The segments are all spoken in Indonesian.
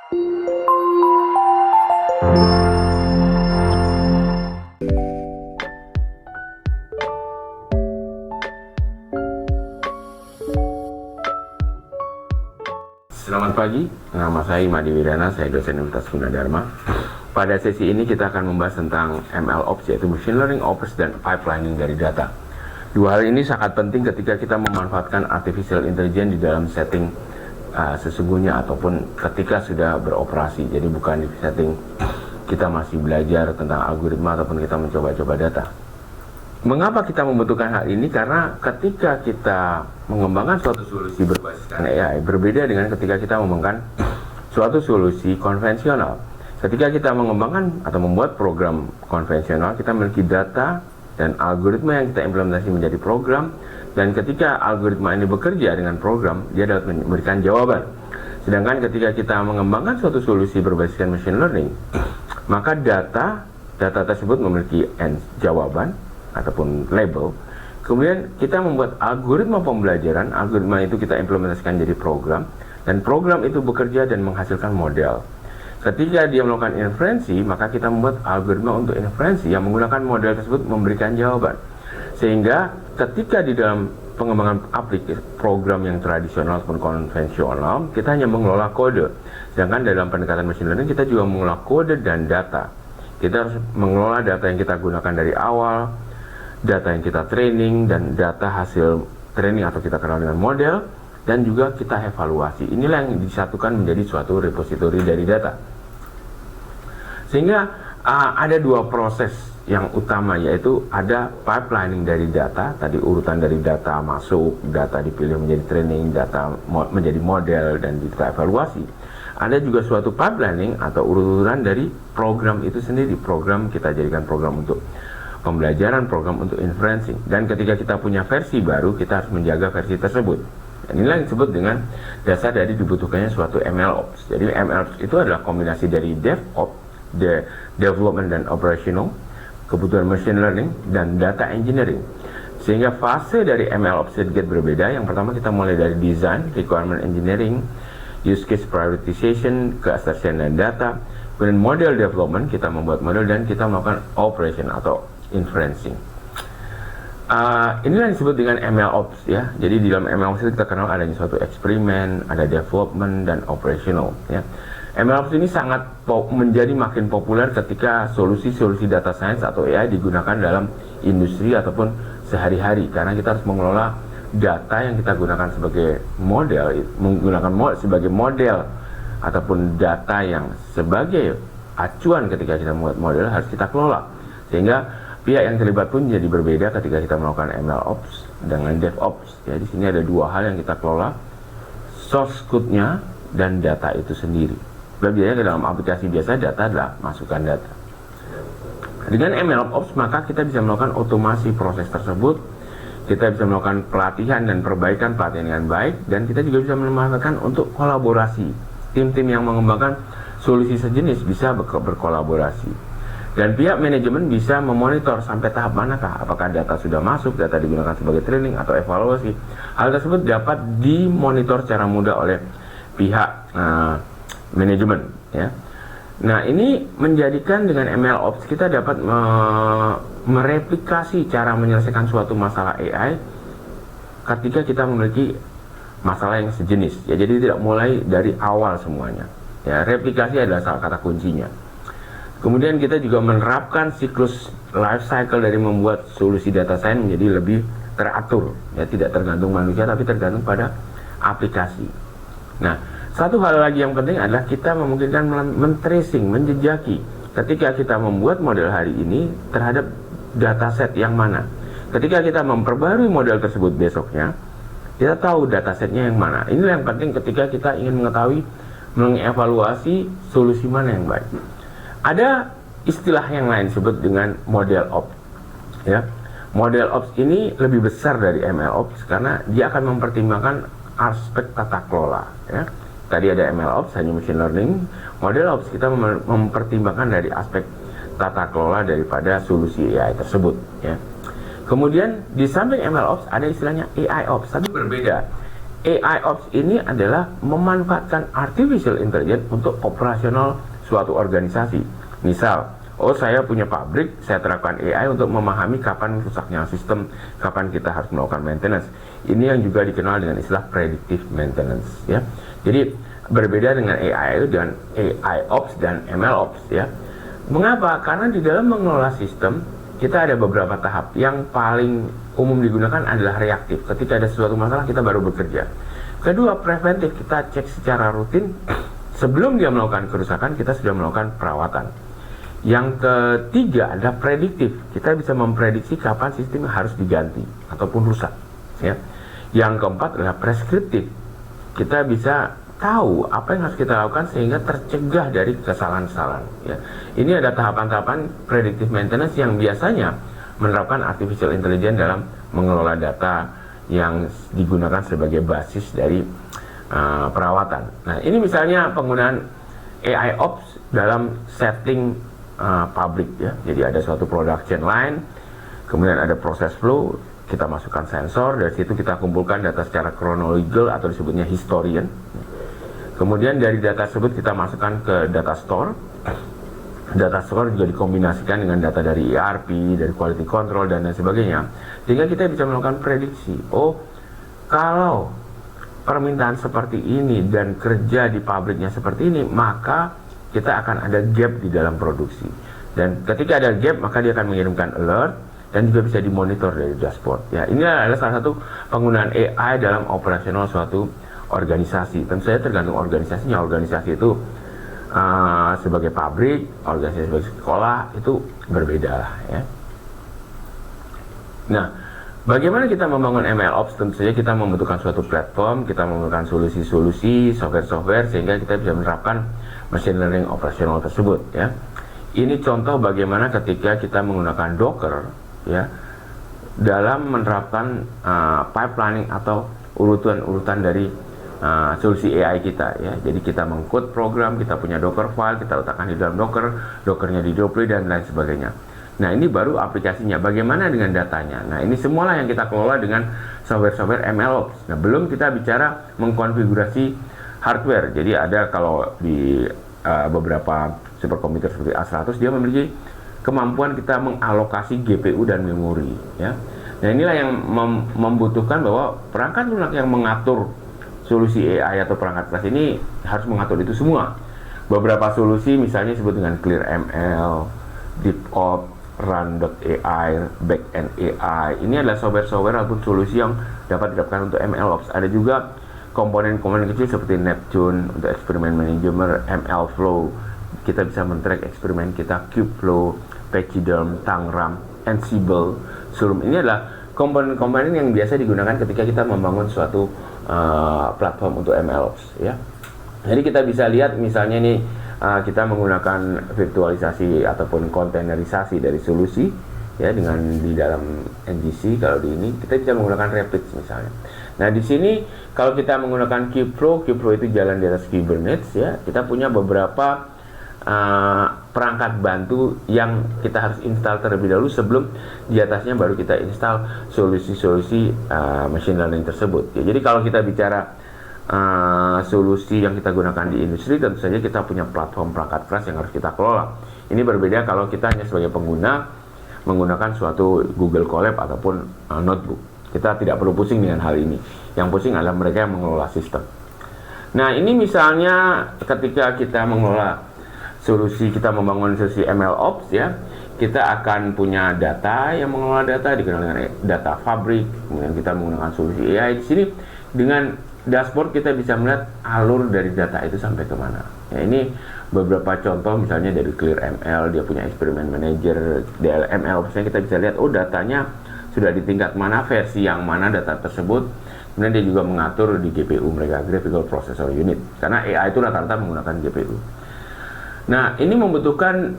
Selamat pagi, nama saya Imadi Wirana, saya dosen Universitas Gunadarma. Pada sesi ini kita akan membahas tentang MLOps, yaitu Machine Learning Ops dan Pipelining dari data. Dua hal ini sangat penting ketika kita memanfaatkan Artificial Intelligence di dalam setting sesungguhnya ataupun ketika sudah beroperasi. Jadi bukan di setting kita masih belajar tentang algoritma ataupun kita mencoba-coba data. Mengapa kita membutuhkan hal ini? Karena ketika kita mengembangkan suatu solusi berbasiskan AI, berbeda dengan ketika kita mengembangkan suatu solusi konvensional. Ketika kita mengembangkan atau membuat program konvensional, kita memiliki data dan algoritma yang kita implementasi menjadi program, dan ketika algoritma ini bekerja dengan program, dia dapat memberikan jawaban. Sedangkan ketika kita mengembangkan suatu solusi berbasiskan machine learning, maka data tersebut memiliki jawaban ataupun label. Kemudian kita membuat algoritma pembelajaran, algoritma itu kita implementasikan jadi program, dan program itu bekerja dan menghasilkan model. Ketika dia melakukan inferensi, maka kita membuat algoritma untuk inferensi yang menggunakan model tersebut memberikan jawaban. Sehingga ketika di dalam pengembangan aplikasi program yang tradisional ataupun konvensional, kita hanya mengelola kode. Sedangkan dalam pendekatan machine learning kita juga mengelola kode dan data. Kita harus mengelola data yang kita gunakan dari awal, data yang kita training, dan data hasil training atau kita kenal dengan model, dan juga kita evaluasi. Inilah yang disatukan menjadi suatu repository dari data. Sehingga ada dua proses yang utama, yaitu ada pipelining dari data, tadi urutan dari data masuk, data dipilih menjadi training, data menjadi model, dan kita evaluasi. Ada juga suatu pipelining atau urutan dari program itu sendiri. Program kita jadikan program untuk pembelajaran, program untuk inferencing, dan ketika kita punya versi baru, kita harus menjaga versi tersebut. Dan inilah yang disebut dengan dasar dari dibutuhkannya suatu MLOps. Jadi MLOps itu adalah kombinasi dari DevOps, development dan operational, kebutuhan machine learning, dan data engineering. Sehingga fase dari MLOps sedikit berbeda. Yang pertama kita mulai dari design, requirement engineering, use case prioritization, keassertion dan data. Kemudian model development, kita membuat model, dan kita melakukan operation atau inferencing. Inilah yang disebut dengan MLOps ya. Jadi di dalam MLOps itu kita kenal adanya suatu eksperimen, ada development dan operational ya. MLOps ini sangat menjadi makin populer ketika solusi-solusi data science atau AI digunakan dalam industri ataupun sehari-hari, karena kita harus mengelola data yang kita gunakan sebagai model, sebagai model ataupun data yang sebagai acuan ketika kita membuat model harus kita kelola. Sehingga pihak yang terlibat pun jadi berbeda ketika kita melakukan MLOps dengan DevOps. Ya, di sini ada dua hal yang kita kelola, source code-nya dan data itu sendiri. Biasanya dalam aplikasi biasa data adalah masukan data. Dengan MLOps maka kita bisa melakukan otomasi proses tersebut, kita bisa melakukan pelatihan dan perbaikan pelatihan dengan baik, dan kita juga bisa memanfaatkan untuk kolaborasi. Tim-tim yang mengembangkan solusi sejenis bisa berkolaborasi. Dan pihak manajemen bisa memonitor sampai tahap manakah, apakah data sudah masuk, data digunakan sebagai training atau evaluasi. Hal tersebut dapat dimonitor secara mudah oleh pihak manajemen ya. Nah, ini menjadikan dengan MLOps kita dapat mereplikasi cara menyelesaikan suatu masalah AI ketika kita memiliki masalah yang sejenis ya. Jadi tidak mulai dari awal semuanya ya. Replikasi adalah salah kata kuncinya. Kemudian kita juga menerapkan siklus life cycle dari membuat solusi data science menjadi lebih teratur ya, tidak tergantung manusia tapi tergantung pada aplikasi. Nah, satu hal lagi yang penting adalah kita memungkinkan men-tracing, menjejaki ketika kita membuat model hari ini terhadap dataset yang mana. Ketika kita memperbarui model tersebut besoknya, kita tahu datasetnya yang mana. Inilah yang penting ketika kita ingin mengetahui, mengevaluasi solusi mana yang baik. Ada istilah yang lain disebut dengan model ops ya. Model ops ini lebih besar dari MLOps karena dia akan mempertimbangkan aspek tata kelola ya. Tadi ada MLOps, hanya machine learning. Model ops kita mempertimbangkan dari aspek tata kelola daripada solusi AI tersebut ya. Kemudian di samping MLOps ada istilahnya AIOps, tapi berbeda. AI Ops ini adalah memanfaatkan artificial intelligence untuk operasional suatu organisasi. Misal, saya punya pabrik, saya terapkan AI untuk memahami kapan rusaknya sistem, kapan kita harus melakukan maintenance. Ini yang juga dikenal dengan istilah predictive maintenance, ya. Jadi berbeda dengan AI itu dengan AI Ops dan ML Ops, ya. Mengapa? Karena di dalam mengelola sistem kita ada beberapa tahap. Yang paling umum digunakan adalah reaktif. Ketika ada sesuatu masalah kita baru bekerja. Kedua, preventif, kita cek secara rutin. Sebelum dia melakukan kerusakan kita sudah melakukan perawatan. Yang ketiga adalah prediktif. Kita bisa memprediksi kapan sistem harus diganti ataupun rusak, ya. Yang keempat adalah preskriptif. Kita bisa tahu apa yang harus kita lakukan sehingga tercegah dari kesalahan-kesalahan, ya. Ini ada tahapan-tahapan predictive maintenance yang biasanya menerapkan artificial intelligence dalam mengelola data yang digunakan sebagai basis dari perawatan. Nah, ini misalnya penggunaan AI Ops dalam setting pabrik, ya. Jadi ada suatu production line, kemudian ada proses flow, kita masukkan sensor, dari situ kita kumpulkan data secara chronological atau disebutnya historian. Kemudian dari data tersebut kita masukkan ke data store. Data store juga dikombinasikan dengan data dari ERP, dari quality control dan lain sebagainya. Sehingga kita bisa melakukan prediksi. Kalau permintaan seperti ini dan kerja di pabriknya seperti ini, maka kita akan ada gap di dalam produksi. Dan ketika ada gap, maka dia akan mengirimkan alert dan juga bisa dimonitor dari dashboard. Ya, ini adalah salah satu penggunaan AI dalam operasional suatu organisasi. Tentu saja tergantung organisasinya. Organisasi itu sebagai pabrik, organisasi sebagai sekolah itu berbeda lah, ya. Nah, bagaimana kita membangun ML Ops? Tentu saja kita membutuhkan suatu platform, kita membutuhkan solusi-solusi, software-software sehingga kita bisa menerapkan machine learning operasional tersebut, ya. Ini contoh bagaimana ketika kita menggunakan Docker, ya, dalam menerapkan pipelining atau urutan-urutan dari solusi AI kita, ya. Jadi kita mengkode program, kita punya Docker file, kita letakkan di dalam Dockernya dideploy dan lain sebagainya. Nah, ini baru aplikasinya. Bagaimana dengan datanya? Nah, ini semualah yang kita kelola dengan software-software MLOps. Nah, belum kita bicara mengkonfigurasi hardware. Jadi ada kalau di beberapa superkomputer seperti A100 dia memiliki kemampuan kita mengalokasi GPU dan memori, ya. Nah, inilah yang membutuhkan bahwa perangkat lunak yang mengatur solusi AI atau perangkat keras ini harus mengatur itu semua. Beberapa solusi misalnya disebut dengan ClearML, DeepOps, Run.ai, Backend AI. Ini adalah software-software ataupun solusi yang dapat didapatkan untuk MLOps. Ada juga komponen-komponen kecil seperti Neptune untuk eksperimen manajemen, ML Flow. Kita bisa men-track eksperimen kita, Kubeflow, Pachyderm, Tangram, Ansible, Slurm. Ini adalah komponen-komponen yang biasa digunakan ketika kita membangun suatu platform untuk MLOps, ya. Jadi kita bisa lihat misalnya nih kita menggunakan virtualisasi ataupun kontainerisasi dari solusi, ya, dengan di dalam NGC. Kalau di ini kita bisa menggunakan Rapids misalnya. Nah, di sini kalau kita menggunakan Kubeflow itu jalan di atas Kubernetes, ya. Kita punya beberapa perangkat bantu yang kita harus install terlebih dahulu sebelum di atasnya baru kita install solusi-solusi machine learning tersebut, ya. Jadi kalau kita bicara solusi yang kita gunakan di industri, tentu saja kita punya platform perangkat keras yang harus kita kelola. Ini berbeda kalau kita hanya sebagai pengguna menggunakan suatu Google Colab ataupun notebook. Kita tidak perlu pusing dengan hal ini. Yang pusing adalah mereka yang mengelola sistem. Nah, ini misalnya ketika kita mengelola solusi, kita membangun solusi MLOps, ya, kita akan punya data yang mengelola data dikenal dengan data fabrik. Kemudian kita menggunakan solusi AI. Di sini dengan dashboard kita bisa melihat alur dari data itu sampai kemana. Ya, ini beberapa contoh misalnya dari ClearML, dia punya eksperimen manager. DLML misalnya kita bisa lihat datanya sudah di tingkat mana, versi yang mana data tersebut. Kemudian dia juga mengatur di GPU mereka, Graphical Processor Unit, karena AI itu rata-rata menggunakan GPU. Nah, ini membutuhkan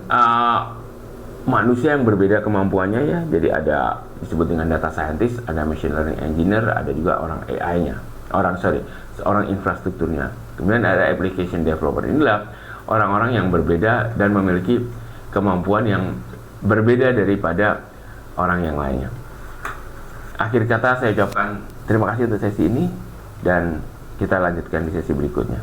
manusia yang berbeda kemampuannya, ya. Jadi ada disebut dengan data scientist, ada machine learning engineer, ada juga orang AI-nya, orang infrastrukturnya. Kemudian ada application developer. Inilah orang-orang yang berbeda dan memiliki kemampuan yang berbeda daripada orang yang lainnya. Akhir kata saya ucapkan terima kasih untuk sesi ini. dan kita lanjutkan di sesi berikutnya.